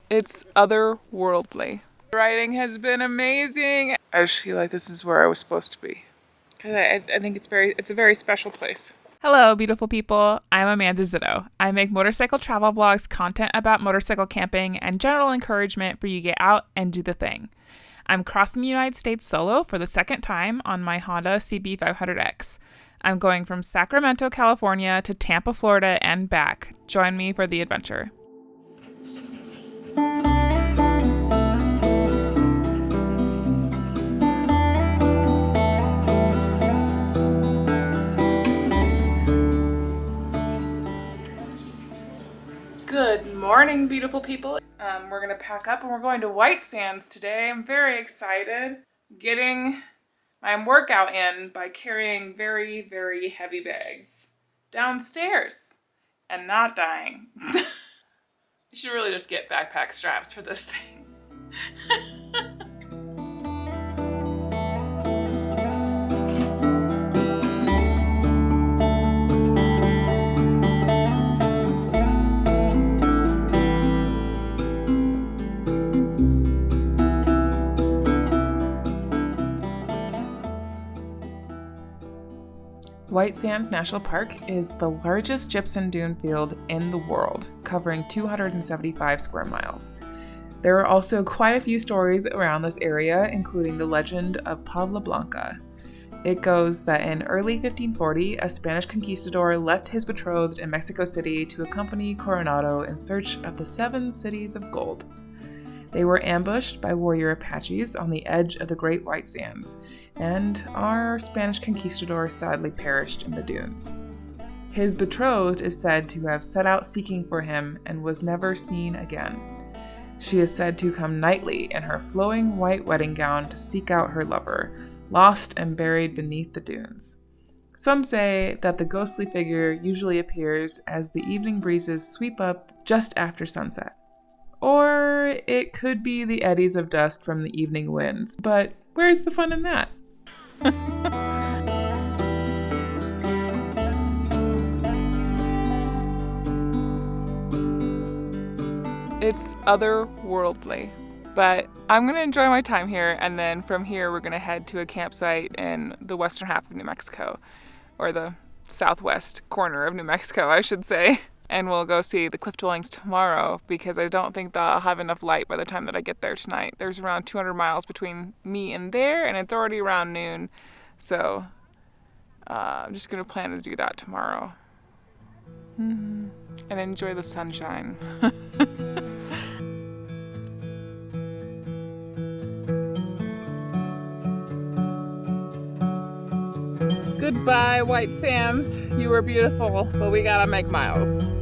It's otherworldly. The writing has been amazing. I just feel like this is where I was supposed to be. Because I think it's a very special place. Hello, beautiful people. I'm Amanda Zitto. I make motorcycle travel vlogs, content about motorcycle camping, and general encouragement for you to get out and do the thing. I'm crossing the United States solo for the second time on my Honda CB500X. I'm going from Sacramento, California to Tampa, Florida, and back. Join me for the adventure. Good morning, beautiful people. We're going to pack up and we're going to White Sands today. I'm very excited. Getting my workout in by carrying very, very heavy bags downstairs and not dying. You should really just get backpack straps for this thing. White Sands National Park is the largest gypsum dune field in the world, covering 275 square miles. There are also quite a few stories around this area, including the legend of Pablo Blanca. It goes that in early 1540, a Spanish conquistador left his betrothed in Mexico City to accompany Coronado in search of the 7 cities of gold. They were ambushed by warrior Apaches on the edge of the Great White Sands, and our Spanish conquistador sadly perished in the dunes. His betrothed is said to have set out seeking for him and was never seen again. She is said to come nightly in her flowing white wedding gown to seek out her lover, lost and buried beneath the dunes. Some say that the ghostly figure usually appears as the evening breezes sweep up just after sunset. Or it could be the eddies of dust from the evening winds, but where's the fun in that? It's otherworldly, but I'm going to enjoy my time here, and then from here we're going to head to a campsite in the western half of New Mexico, or the southwest corner of New Mexico, I should say. And we'll go see the cliff dwellings tomorrow because I don't think that I'll have enough light by the time that I get there tonight. There's around 200 miles between me and there, and it's already around noon. So I'm just going to plan to do that tomorrow. And enjoy the sunshine. Goodbye, White Sands. You were beautiful, but we gotta make miles.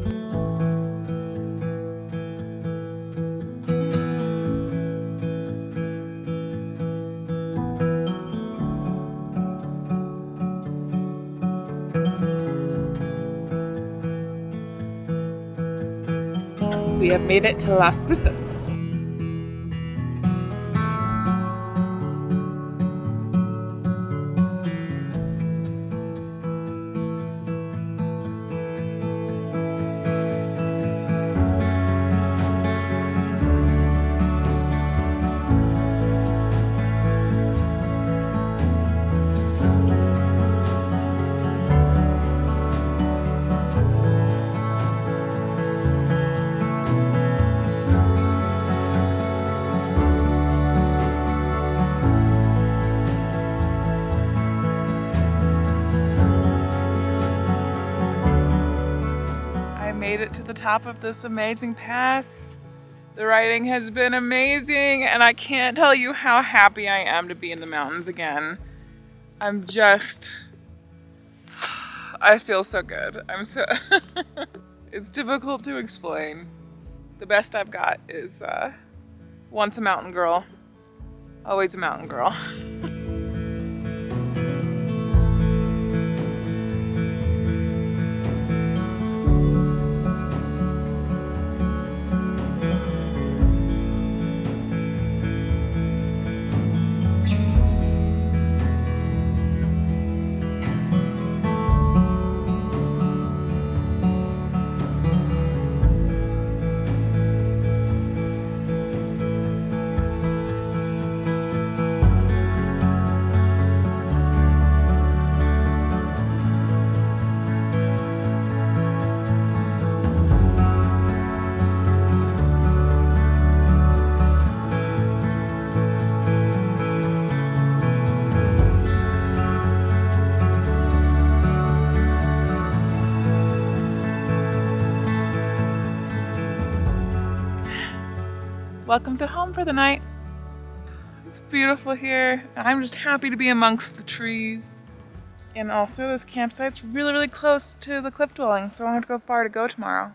We have made it to Las Cruces. Made it to the top of this amazing pass. The riding has been amazing, and I can't tell you how happy I am to be in the mountains again. I feel so good. It's difficult to explain. The best I've got is once a mountain girl, always a mountain girl. welcome to home for the night. It's beautiful here. I'm just happy to be amongst the trees. And also this campsite's really, really close to the cliff dwelling, so I don't have to go far to go tomorrow.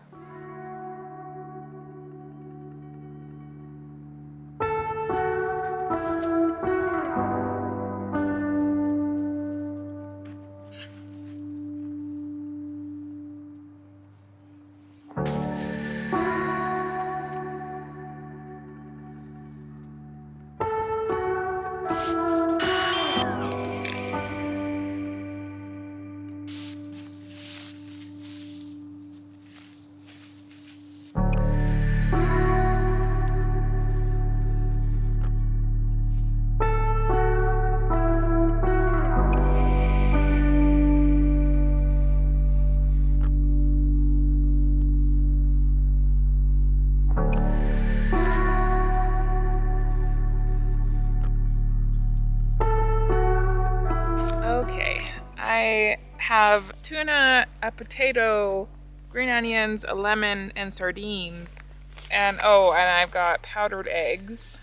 Okay, I have tuna, a potato, green onions, a lemon, and sardines. And I've got powdered eggs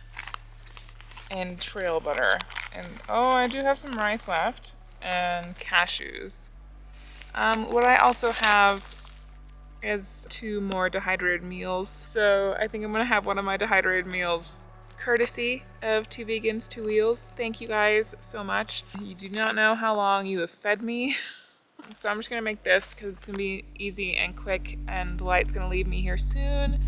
and trail butter. And I do have some rice left and cashews. What I also have is 2 more dehydrated meals. So I think I'm gonna have one of my dehydrated meals courtesy of 2 Vegans, 2 Wheels. Thank you guys so much. You do not know how long you have fed me. So I'm just gonna make this because it's gonna be easy and quick, and the light's gonna leave me here soon.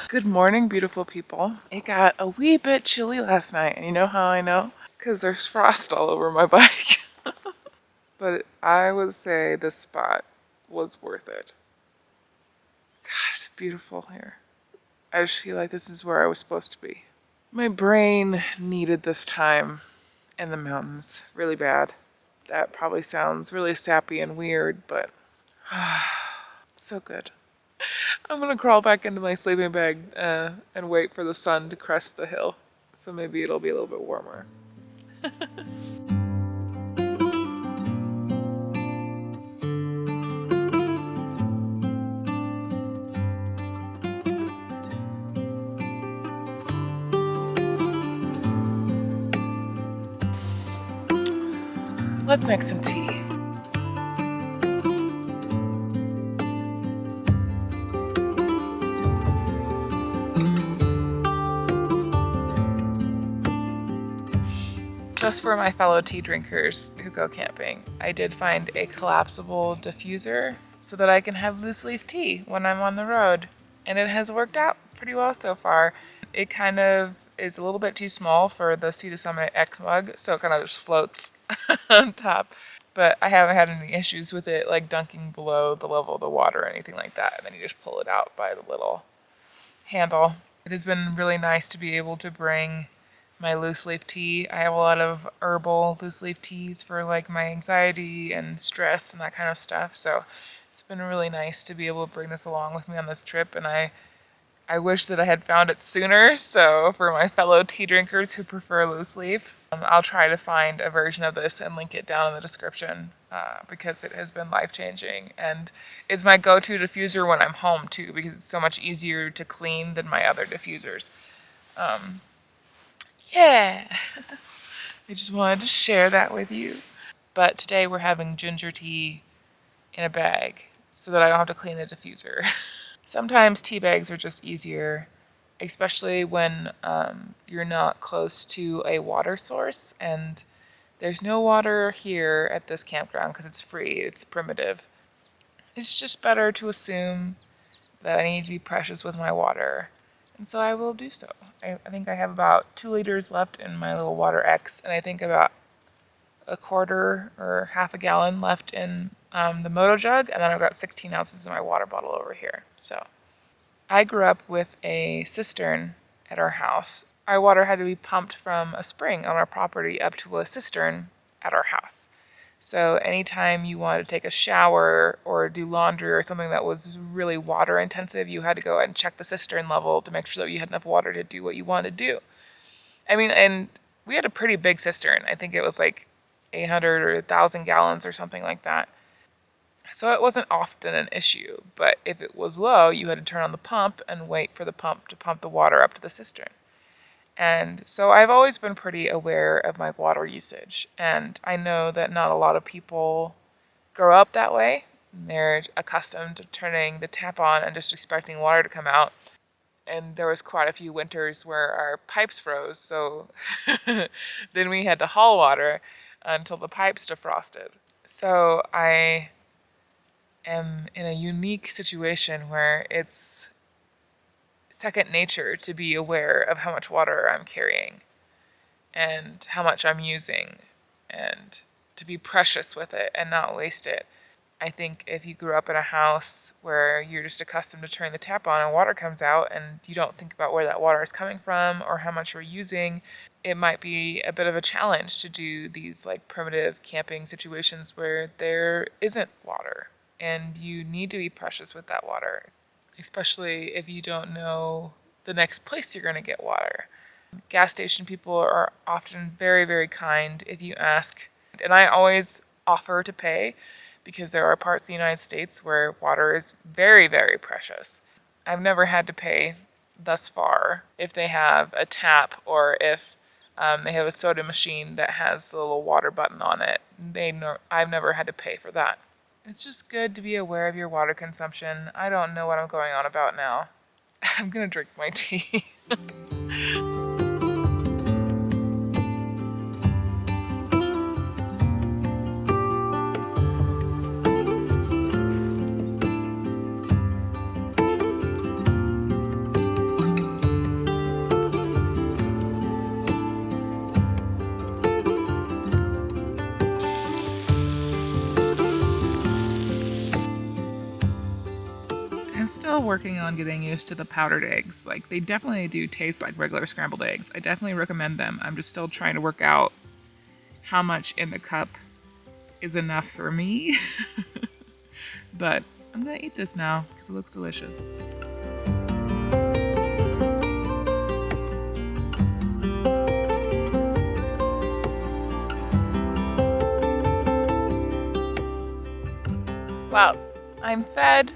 Good morning, beautiful people. It got a wee bit chilly last night, and you know how I know? Because there's frost all over my bike. But I would say this spot was worth it. God, it's beautiful here. I just feel like this is where I was supposed to be. My brain needed this time in the mountains really bad. That probably sounds really sappy and weird, but so good. I'm gonna crawl back into my sleeping bag and wait for the sun to crest the hill. So maybe it'll be a little bit warmer. Let's make some tea. Just for my fellow tea drinkers who go camping, I did find a collapsible diffuser so that I can have loose leaf tea when I'm on the road. And it has worked out pretty well so far. It kind of is a little bit too small for the Sea to Summit X mug, so it kind of just floats on top. But I haven't had any issues with it like dunking below the level of the water or anything like that. And then you just pull it out by the little handle. It has been really nice to be able to bring my loose leaf tea. I have a lot of herbal loose leaf teas for like my anxiety and stress and that kind of stuff. So it's been really nice to be able to bring this along with me on this trip. And I wish that I had found it sooner. So for my fellow tea drinkers who prefer loose leaf, I'll try to find a version of this and link it down in the description because it has been life-changing. And it's my go-to diffuser when I'm home too, because it's so much easier to clean than my other diffusers. Yeah, I just wanted to share that with you. But today we're having ginger tea in a bag so that I don't have to clean the diffuser. Sometimes tea bags are just easier, especially when you're not close to a water source. And there's no water here at this campground because it's free, it's primitive. It's just better to assume that I need to be precious with my water. And so I will do so. I think I have about 2 liters left in my little Water X, and I think about a quarter or half a gallon left in the Moto jug, and then I've got 16 ounces in my water bottle over here. So I grew up with a cistern at our house. Our water had to be pumped from a spring on our property up to a cistern at our house. So anytime you wanted to take a shower or do laundry or something that was really water intensive, you had to go and check the cistern level to make sure that you had enough water to do what you wanted to do. I mean, and we had a pretty big cistern. I think it was like 800 or 1,000 gallons or something like that. So it wasn't often an issue, but if it was low, you had to turn on the pump and wait for the pump to pump the water up to the cistern. And so I've always been pretty aware of my water usage. And I know that not a lot of people grow up that way. They're accustomed to turning the tap on and just expecting water to come out. And there was quite a few winters where our pipes froze. So then we had to haul water until the pipes defrosted. So I am in a unique situation where it's second nature to be aware of how much water I'm carrying and how much I'm using and to be precious with it and not waste it. I think if you grew up in a house where you're just accustomed to turning the tap on and water comes out and you don't think about where that water is coming from or how much you're using, it might be a bit of a challenge to do these like primitive camping situations where there isn't water and you need to be precious with that water, especially if you don't know the next place you're going to get water. Gas station people are often very, very kind if you ask. And I always offer to pay because there are parts of the United States where water is very, very precious. I've never had to pay thus far if they have a tap or if they have a soda machine that has a little water button on it. I've never had to pay for that. It's just good to be aware of your water consumption. I don't know what I'm going on about now. I'm gonna drink my tea. I'm still working on getting used to the powdered eggs. Like, they definitely do taste like regular scrambled eggs. I definitely recommend them. I'm just still trying to work out how much in the cup is enough for me. But I'm gonna eat this now because it looks delicious. Well, I'm fed.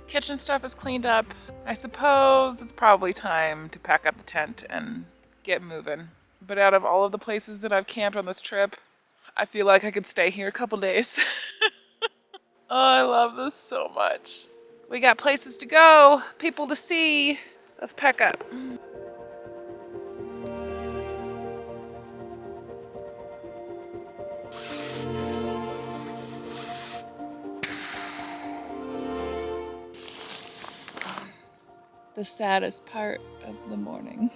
Kitchen stuff is cleaned up. I suppose it's probably time to pack up the tent and get moving. But out of all of the places that I've camped on this trip, I feel like I could stay here a couple days. Oh, I love this so much. We got places to go, people to see. Let's pack up. the saddest part of the morning.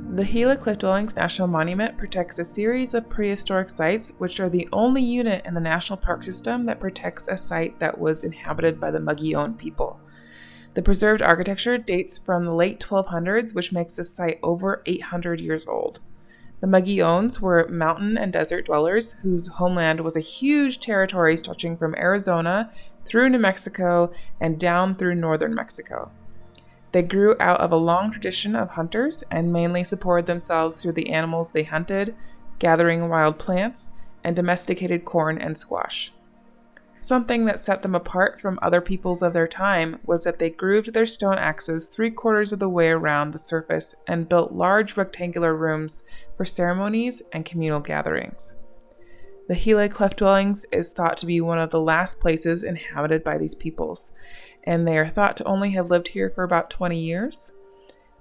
The Gila Cliff Dwellings National Monument protects a series of prehistoric sites, which are the only unit in the national park system that protects a site that was inhabited by the Magpie people. The preserved architecture dates from the late 1200s, which makes the site over 800 years old. The Magpie were mountain and desert dwellers whose homeland was a huge territory stretching from Arizona through New Mexico and down through northern Mexico. They grew out of a long tradition of hunters and mainly supported themselves through the animals they hunted, gathering wild plants, and domesticated corn and squash. Something that set them apart from other peoples of their time was that they grooved their stone axes 3/4 of the way around the surface and built large rectangular rooms for ceremonies and communal gatherings. The Gila Cliff Dwellings is thought to be one of the last places inhabited by these peoples, and they are thought to only have lived here for about 20 years,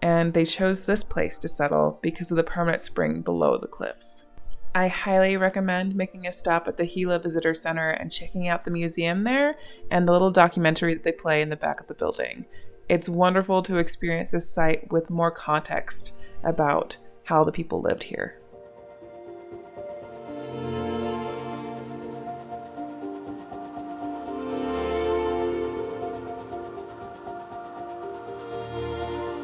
and they chose this place to settle because of the permanent spring below the cliffs. I highly recommend making a stop at the Gila Visitor Center and checking out the museum there and the little documentary that they play in the back of the building. It's wonderful to experience this site with more context about how the people lived here.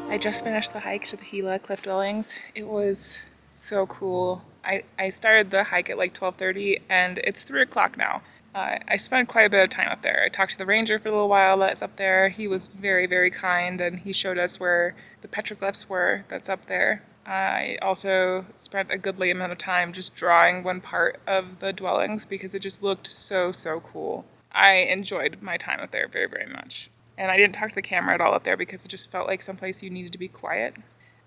I just finished the hike to the Gila Cliff Dwellings. It was so cool. I started the hike at like 12:30 and it's 3 o'clock now. I spent quite a bit of time up there. I talked to the ranger for a little while that's up there. He was very, very kind and he showed us where the petroglyphs were that's up there. I also spent a goodly amount of time just drawing one part of the dwellings because it just looked so, so cool. I enjoyed my time up there very, very much. And I didn't talk to the camera at all up there because it just felt like someplace you needed to be quiet.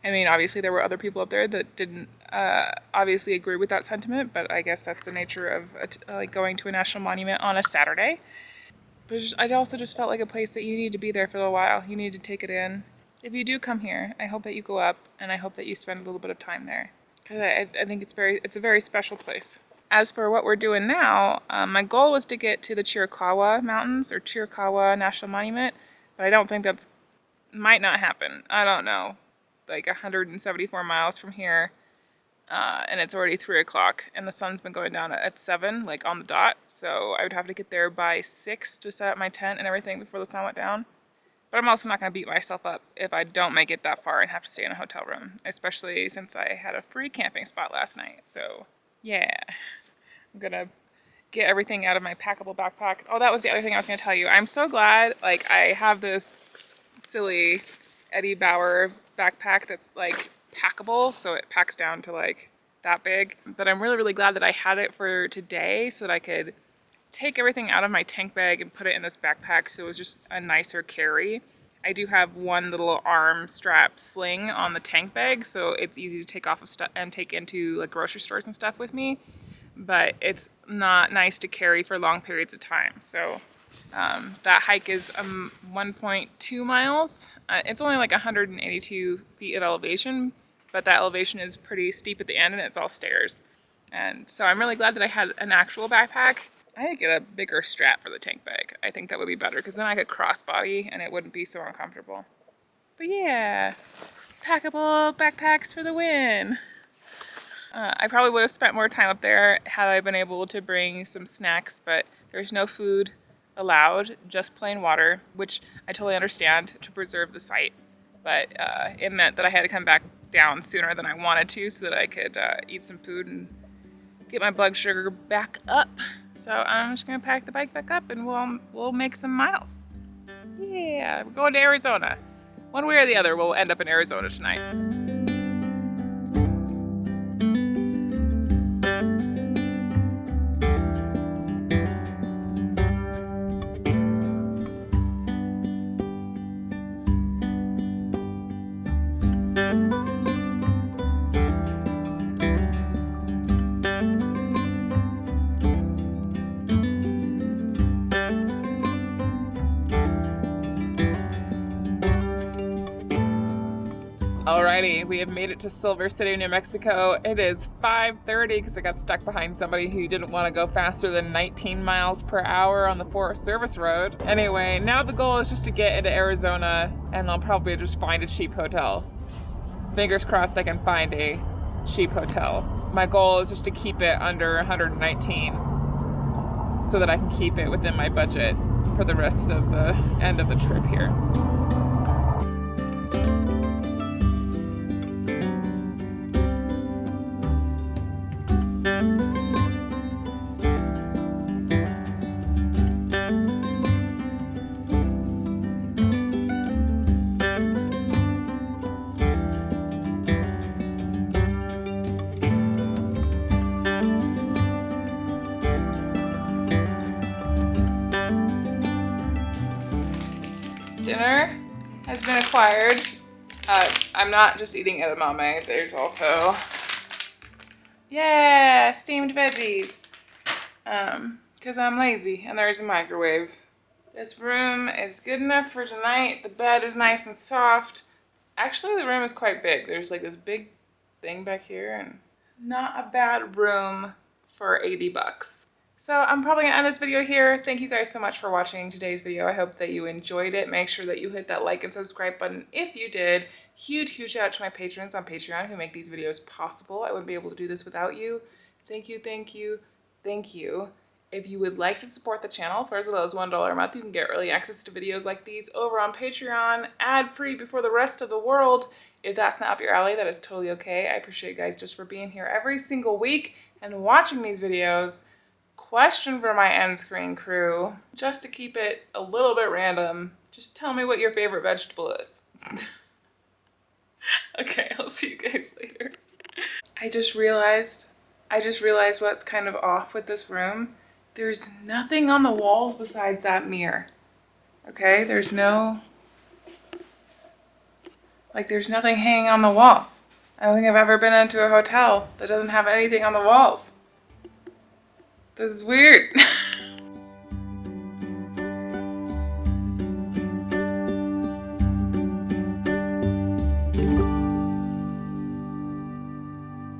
I mean, obviously there were other people up there that didn't obviously agree with that sentiment, but I guess that's the nature of like going to a national monument on a Saturday. But I also just felt like a place that you need to be there for a little while. You need to take it in. If you do come here, I hope that you go up and I hope that you spend a little bit of time there because I think it's a very special place. As for what we're doing now, my goal was to get to the Chiricahua Mountains or Chiricahua National Monument, but I don't think might not happen. I don't know. Like 174 miles from here, and it's already 3 o'clock, and the sun's been going down at 7, like on the dot, so I would have to get there by 6 to set up my tent and everything before the sun went down. But I'm also not going to beat myself up if I don't make it that far and have to stay in a hotel room, especially since I had a free camping spot last night, so yeah. I'm gonna get everything out of my packable backpack. Oh, that was the other thing I was gonna tell you. I'm so glad, like, I have this silly Eddie Bauer backpack that's like packable, so it packs down to like that big. But I'm really, really glad that I had it for today so that I could take everything out of my tank bag and put it in this backpack so it was just a nicer carry. I do have one little arm strap sling on the tank bag, so it's easy to take off of stuff and take into like grocery stores and stuff with me. But it's not nice to carry for long periods of time. So that hike is 1.2 miles. It's only like 182 feet of elevation, but that elevation is pretty steep at the end and it's all stairs. And so I'm really glad that I had an actual backpack. I could get a bigger strap for the tank bag. I think that would be better because then I could crossbody and it wouldn't be so uncomfortable. But yeah, packable backpacks for the win. I probably would have spent more time up there had I been able to bring some snacks, but there's no food allowed, just plain water, which I totally understand to preserve the site. But it meant that I had to come back down sooner than I wanted to so that I could eat some food and get my blood sugar back up. So I'm just gonna pack the bike back up and we'll make some miles. Yeah, we're going to Arizona. One way or the other, we'll end up in Arizona tonight. Alrighty, we have made it to Silver City, New Mexico. It is 5:30 because I got stuck behind somebody who didn't want to go faster than 19 miles per hour on the Forest Service Road. Anyway, now the goal is just to get into Arizona and I'll probably just find a cheap hotel. Fingers crossed I can find a cheap hotel. My goal is just to keep it under 119 so that I can keep it within my budget for the rest of the end of the trip here. Dinner has been acquired. I'm not just eating edamame. There's also, yeah, steamed veggies. Because I'm lazy and there's a microwave. This room is good enough for tonight. The bed is nice and soft. Actually, the room is quite big. There's like this big thing back here and not a bad room for 80 bucks. So I'm probably gonna end this video here. Thank you guys so much for watching today's video. I hope that you enjoyed it. Make sure that you hit that like and subscribe button if you did. Huge shout out to my patrons on Patreon who make these videos possible. I wouldn't be able to do this without you. Thank you, thank you, thank you. If you would like to support the channel for as little as $1 a month, you can get early access to videos like these over on Patreon, ad-free before the rest of the world. If that's not up your alley, that is totally okay. I appreciate you guys just for being here every single week and watching these videos. Question for my end screen crew, just to keep it a little bit random, just tell me what your favorite vegetable is. Okay, I'll see you guys later. I just realized what's kind of off with this room. There's nothing on the walls besides that mirror. Okay, there's nothing hanging on the walls. I don't think I've ever been into a hotel that doesn't have anything on the walls. This is weird.